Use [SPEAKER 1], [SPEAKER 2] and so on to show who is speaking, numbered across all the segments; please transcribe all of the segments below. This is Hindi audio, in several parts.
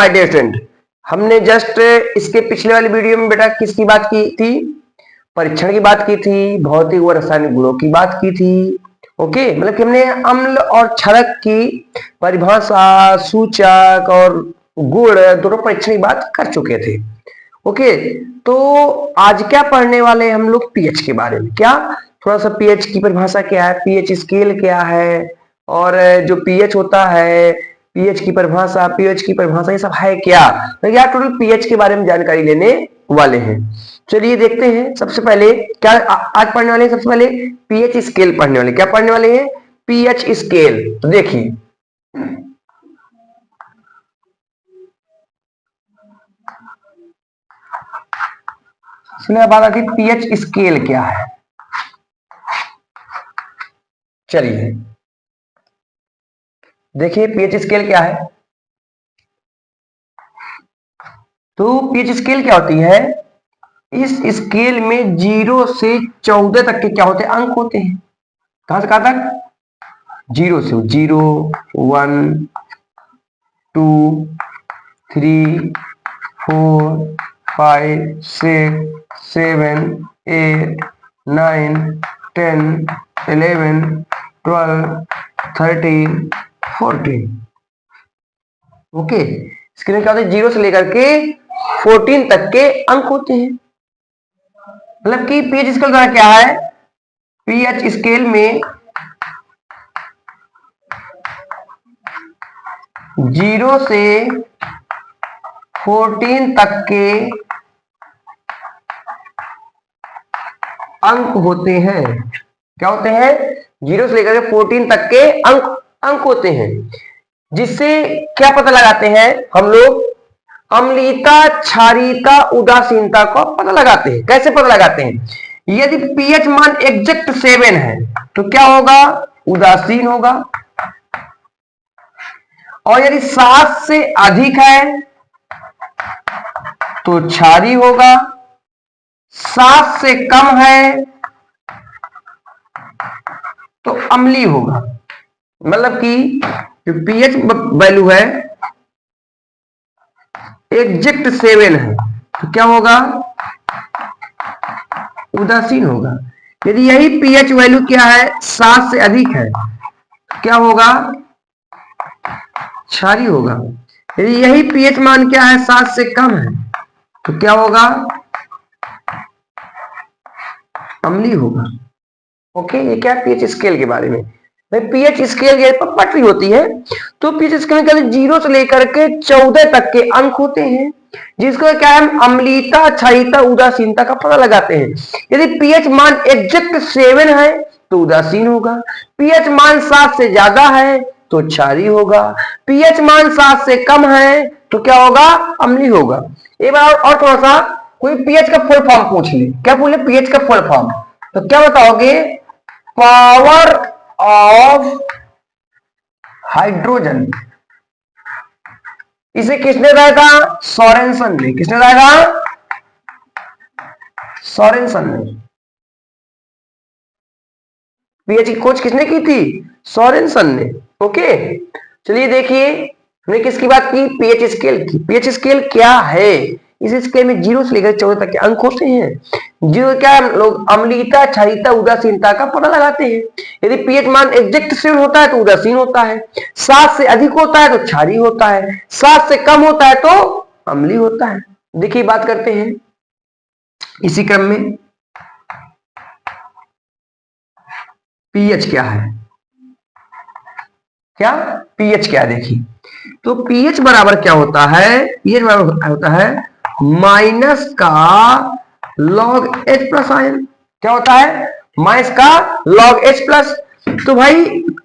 [SPEAKER 1] माय डियर स्टूडेंट, हमने जस्ट इसके पिछले वाली वीडियो में बेटा किसकी बात की थी? परीक्षण की बात की थी, भौतिक व रासायनिक गुणों की बात की थी। ओके, मतलब कि हमने अम्ल और क्षरक की परिभाषा, सूचक और गुण दोनों परीक्षण की बात कर चुके थे। ओके, तो आज क्या पढ़ने वाले हम लोग? पीएच के बारे में। क्या थोड़ा सा पीएच की परिभाषा क्या है, पीएच स्केल क्या है, और जो पीएच होता है, पीएच की परिभाषा ये सब है क्या? तो क्या टोटल पीएच के बारे में जानकारी लेने वाले हैं। चलिए देखते हैं। सबसे पहले क्या आज पढ़ने वाले हैं? सबसे पहले पीएच स्केल पढ़ने वाले। क्या पढ़ने वाले हैं? PH scale. तो देखिए, इसमें बात आती है पीएच स्केल क्या है। चलिए देखिए पीएच स्केल क्या है। तो पीएच स्केल क्या होती है? इस स्केल में 0 से 14 तक के क्या होते हैं? अंक होते हैं। कहां से कहां तक? 0 से 0, 1, 2, 3, 4, 5, 6, 7, 8, 9, 10, 11, 12, 13, 14। ओके, इसके लिए क्या होता है? 0 से लेकर के 14 तक के अंक होते हैं। मतलब कि पीएच स्केल द्वारा क्या है? पीएच स्केल में 0 से 14 तक के अंक होते हैं। क्या होते हैं? 0 से लेकर के 14 तक के अंक होते हैं। जिससे क्या पता लगाते हैं हम लोग? अम्लीयता, क्षारीयता, उदासीनता को पता लगाते हैं। कैसे पता लगाते हैं? यदि पीएच मान एग्जैक्ट 7 है तो क्या होगा? उदासीन होगा। और यदि 7 से अधिक है तो क्षारीय होगा। 7 से कम है तो अम्लीय होगा। मतलब कि जो पीएच वैल्यू है एग्जैक्ट 7 है तो क्या होगा? उदासीन होगा। यदि यही पीएच वैल्यू क्या है? 7 से अधिक है तो क्या होगा? क्षारीय होगा। यदि यही पीएच मान क्या है? 7 से कम है तो क्या होगा? अम्लीय होगा। ओके, ये क्या पीएच स्केल के बारे में। पीएच स्केल ये पटरी होती है। तो पीएच स्केल में 0 से लेकर के 14 तक के अंक होते हैं, जिसको क्या है? हम अम्लीयता, क्षारीयता, उदासीनता का पता लगाते हैं। यदि पीएच मान एग्जैक्ट 7 है तो उदासीन होगा। पीएच मान 7 से ज्यादा है तो क्षारीय होगा। पीएच मान 7 से कम है तो क्या होगा? अम्लीय होगा। एक बार और थोड़ा सा, कोई पीएच का फुल फॉर्म पूछ ले। क्या बोले? पीएच का फुल फॉर्म तो क्या बताओगे? Power of hydrogen. इसे किसने बताया था? सोरेनसन ने। किसने बताया था? सोरेनसन ने। पीएच की खोज किसने की थी? सोरेनसन ने। ओके, चलिए देखिए हमने किसकी बात की? पीएच स्केल की। पीएच स्केल क्या है? इस स्केल में 0 से लेकर 14 तक के अंक होते हैं। जो क्या लोग अम्लीयता, क्षारीयता, उदासीनता का पता लगाते हैं। यदि पीएच मान एग्जैक्ट 7 होता है तो उदासीन होता है। 7 से अधिक होता है तो क्षारीय होता है। 7 से कम होता है तो अम्लीय होता है। देखिए बात करते हैं इसी क्रम में पीएच क्या है। क्या पीएच क्या है? देखिए, तो पीएच बराबर क्या होता है? पीएच बराबर होता है माइनस का लॉग एच प्लस आयन। क्या होता है? माइनस का लॉग एच प्लस। तो भाई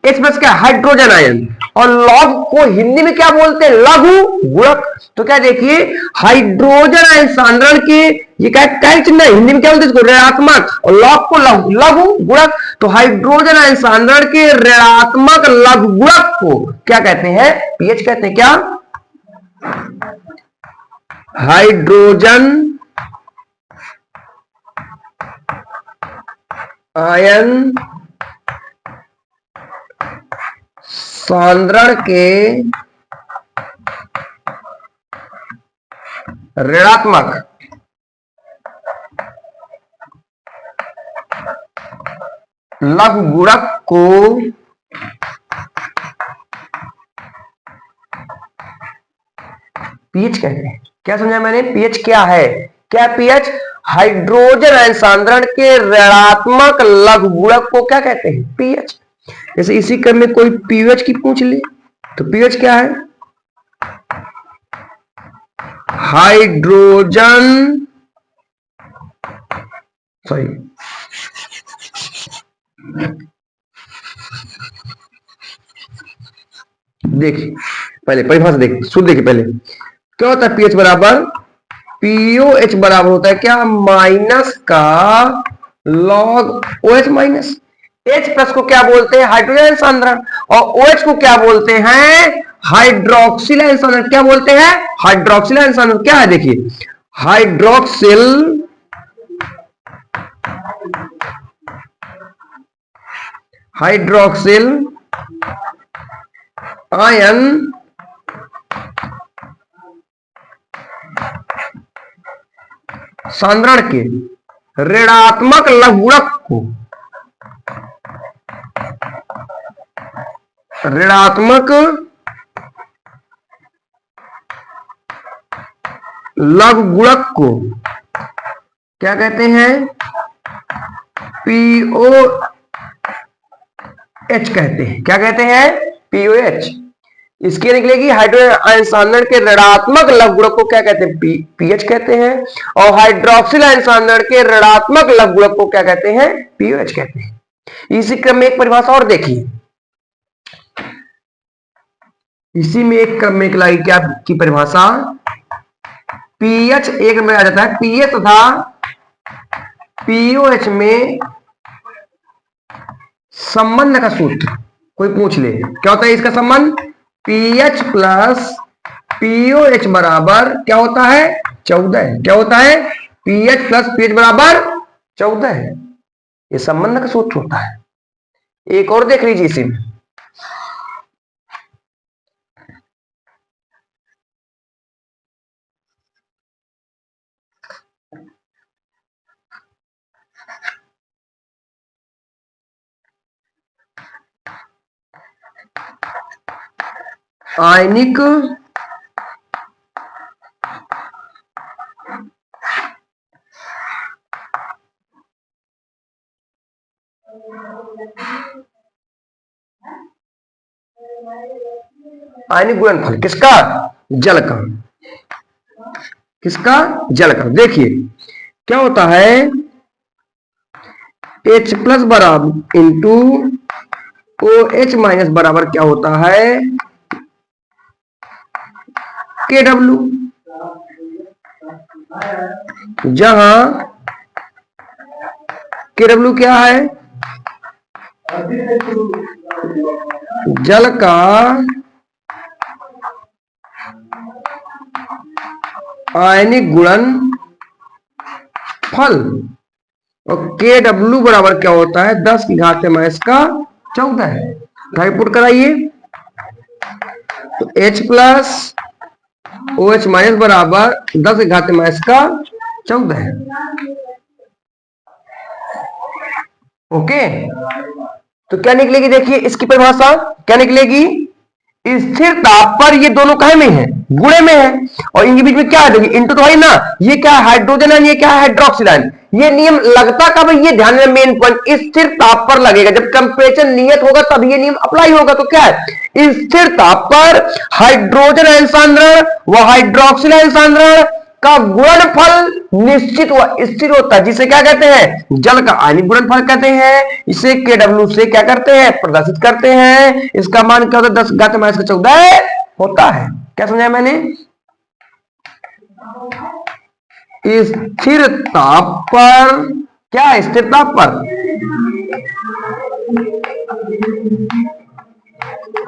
[SPEAKER 1] एच प्लस क्या? Hydrogen ion. और लॉग को हिंदी में क्या बोलते हैं? लघु गुणक। तो क्या देखिए, हाइड्रोजन आयन सांद्रण के ये क्या चिन्ह है? हिंदी में क्या बोलते हैं इसको? ऋणात्मक। और लॉग को लघु गुणक। तो हाइड्रोजन आयन सांद्रण के ऋणात्मक लघु गुणक को क्या कहते हैं? पीएच कहते हैं। क्या? हाइड्रोजन आयन सांद्रण के ऋणात्मक लघु गुणक को पीएच कहते हैं। क्या समझा मैंने? पीएच क्या है? क्या पीएच? हाइड्रोजन आयन सांद्रण के ऋणात्मक लघु गुणक को क्या कहते हैं? पीएच। जैसे इसी क्रम में कोई पीएच की पूछ ले तो पीएच क्या है? हाइड्रोजन सॉरी देखिए पहले परिभाषा देखिए, शुद्ध देखिए पहले क्या होता है पीएच बराबर पीओएच बराबर होता है क्या? माइनस का log OH minus. H plus को क्या बोलते हैं? हाइड्रोजन सांद्रण। और ओएच को क्या बोलते हैं? हाइड्रोक्सिल आयन सांद्रण। क्या बोलते हैं? हाइड्रोक्सिल आयन सांद्रण। क्या है देखिए, हाइड्रोक्सिल हाइड्रोक्सिल आयन सांद्रण के ऋणात्मक लघुगुणक को ऋणात्मक लघुगुणक को क्या कहते हैं? पीओएच कहते हैं। क्या कहते हैं? पीओएच। इसकी निकलेगी हाइड्रोजन आयन सांद्रण के ऋणात्मक लघुगुणक को क्या कहते हैं? पीएच कहते हैं। और हाइड्रोक्सिल आयन सांद्रण के ऋणात्मक लघुगुणक को क्या कहते हैं? पीओएच कहते हैं। इसी क्रम में एक परिभाषा और देखिए, इसी में एक क्रम में एक लाएगी क्या की परिभाषा? पीएच एक में आ जाता है पीएच तथा पीओएच में संबंध का सूत्र कोई पूछ ले, क्या होता है इसका संबंध? पीएच प्लस पीओएच बराबर क्या होता है? 14 है। क्या होता है? पीएच प्लस पीएच बराबर 14 है। ये संबंध का सूत्र होता है। एक और देख लीजिए इसी में, आयनिक आयनिक गुणनफल किसका? जल का। किसका? जल का। देखिए क्या होता है, H प्लस बराबर इंटू OH माइनस बराबर क्या होता है? KW। जहां KW क्या है? जल का आयनिक गुणन फल। और KW बराबर क्या होता है? 10 की घात माइनस का 14 है। पुट कराइए तो H प्लस OH माइनस बराबर 10 की घात माइनस का 14 है। ओके, तो क्या निकलेगी? देखिए इसकी परिभाषा क्या निकलेगी? स्थिर ताप पर ये दोनों कहे में है? गुणे में है। और इनके बीच में क्या है? देखिए इंटू तो है ना, ये क्या है? हाइड्रोजन आयन, ये क्या है? Hydroxyl ion. ये नियम लगता कब है? ये ध्यान में मेन पॉइंट, स्थिर ताप पर लगेगा। जब कंपैरिजन नियत होगा तब ये नियम अप्लाई होगा। तो क्या है? स्थिर ताप पर हाइड्रोजन आयन सांद्रण व हाइड्रोक्सिल आयन सांद्रण का गुणनफल निश्चित व स्थिर होता है, जिसे क्या कहते हैं? जल का आयनिक गुणनफल कहते हैं। इसे KW से क्या करते हैं? प्रदर्शित करते हैं। इसका मान क्या होता है? 10 घात माइनस 14 होता है। क्या समझाया मैंने? स्थिर ताप पर क्या है? स्थिर ताप पर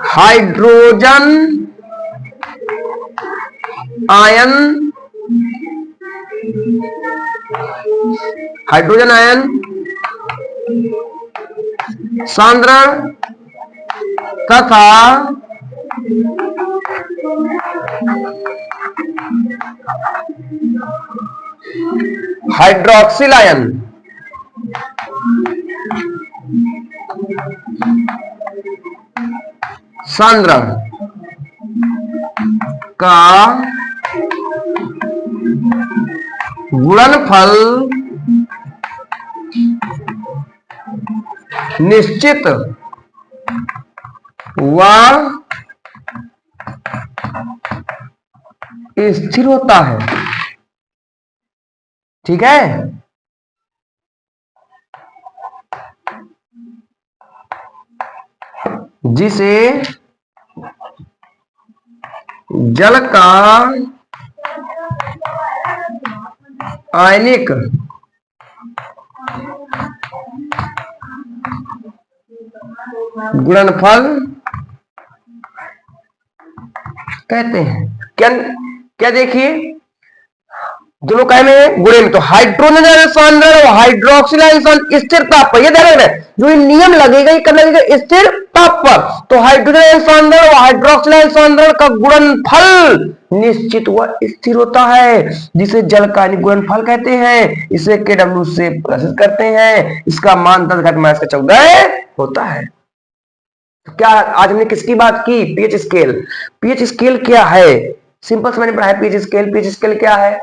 [SPEAKER 1] हाइड्रोजन आयन सांद्रण तथा हाइड्रोक्सिल आयन सांद्रण का गुणनफल निश्चित व स्थिर होता है। ठीक है, जिसे जल का आयनिक गुणनफल कहते हैं। क्या क्या देखिए, दोनों काय में गुणे में, तो हाइड्रोजन आयन सांद्रण और हाइड्रोक्सिल आयन स्थिर ताप पर, ये ध्यान रखना है, जो ये नियम लगेगा ये कब लगेगा, स्थिर ताप पर। तो हाइड्रोजन आयन सांद्रण और हाइड्रोक्सिल आयन सांद्रण का गुणनफल निश्चित व स्थिर होता है, जिसे जल का गुणनफल कहते हैं। इसे KW से प्रदर्शित करते हैं। इसका मान 10⁻14 होता है। तो क्या आज हमने किसकी बात की, पीएच स्केल। पीएच स्केल क्या है, सिंपल से मैंने पढ़ाया पीएच स्केल। पीएच स्केल क्या है,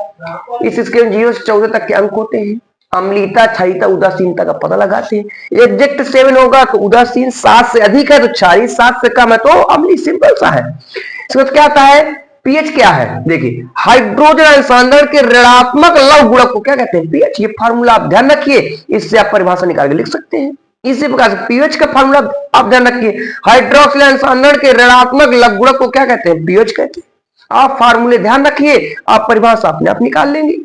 [SPEAKER 1] इस स्केल में 0 से 14 तक के अंक होते हैं। अम्लीयता, क्षारीयता, उदासीनता का पता लगाते हैं। एग्जैक्ट 7 होगा तो उदासीन, 7 से अधिक है तो क्षारीय, 7 से कम है तो अम्लीय। सिंपल सा है। इसमें क्या आता है, पीएच क्या है, देखिए हाइड्रोजन आयन सांद्रण के ऋणात्मक लवण गुणक को क्या कहते हैं, पीएच। ये फार्मूला आप ध्यान रखिए, इससे आप परिभाषा निकाल के लिख सकते हैं। इसी प्रकार से पीएच का फार्मूला आप ध्यान रखिए, हाइड्रोक्सिल आयन सांद्रण के ऋणात्मक लवण गुणक को क्या कहते हैं, पीएच कहते हैं। आप फार्मूले ध्यान रखिए, आप परिभाषा अपने आप निकाल लेंगे।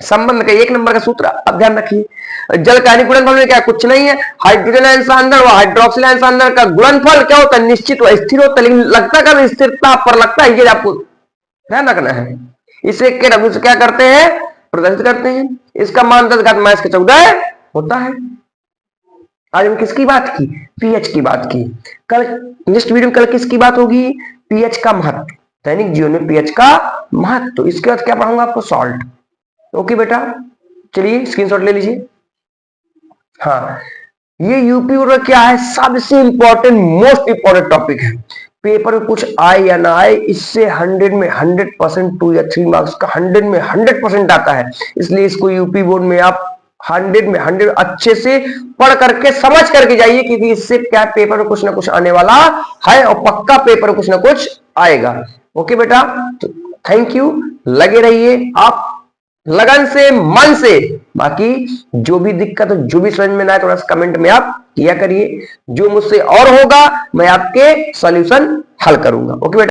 [SPEAKER 1] संबंध का 1 नंबर का सूत्र आप ध्यान रखिए। जल का आयनिक गुणनफल में क्या कुछ नहीं है, हाइड्रोजन आयन सांद्रण और हाइड्रोक्सिल आयन सांद्रण का गुणनफल क्या होता है, निश्चित व स्थिर होता है। लेकिन लगता कब, स्थिरता पर लगता है, ये आपको ध्यान रखना है। इसे KW से क्या करते हैं, प्रदर्शित करते हैं। इसका मान 10⁻14 होता है। आज हम किसकी बात की, पीएच की बात की। कल नेक्स्ट वीडियो में कल किसकी बात होगी, पीएच का महत्व, दैनिक जीवन में पीएच का महत्व। इसके बाद क्या पढ़ाऊंगा आपको, सॉल्ट। ओके बेटा, चलिए स्क्रीनशॉट ले लीजिए। हाँ, ये यूपी बोर्ड क्या है, सबसे इंपॉर्टेंट, मोस्ट इंपॉर्टेंट टॉपिक है। पेपर में कुछ आए या ना आए, इससे 100 में 100%, 2 या 3 मार्क्स का 100 में 100% आता है। इसलिए इसको यूपी बोर्ड में आप 100 में 100 अच्छे से पढ़ करके समझ करके जाइए, क्योंकि इससे क्या पेपर में कुछ ना कुछ आने वाला है और पक्का पेपर में कुछ ना कुछ आएगा। ओके बेटा, तो थैंक यू, लगे रहिए आप लगन से, मन से। बाकी जो भी दिक्कत हो, जो भी समझ में ना आए, थोड़ा सा कमेंट में आप किया करिए। जो मुझसे और होगा मैं आपके सॉल्यूशन हल करूंगा। ओके बेटा।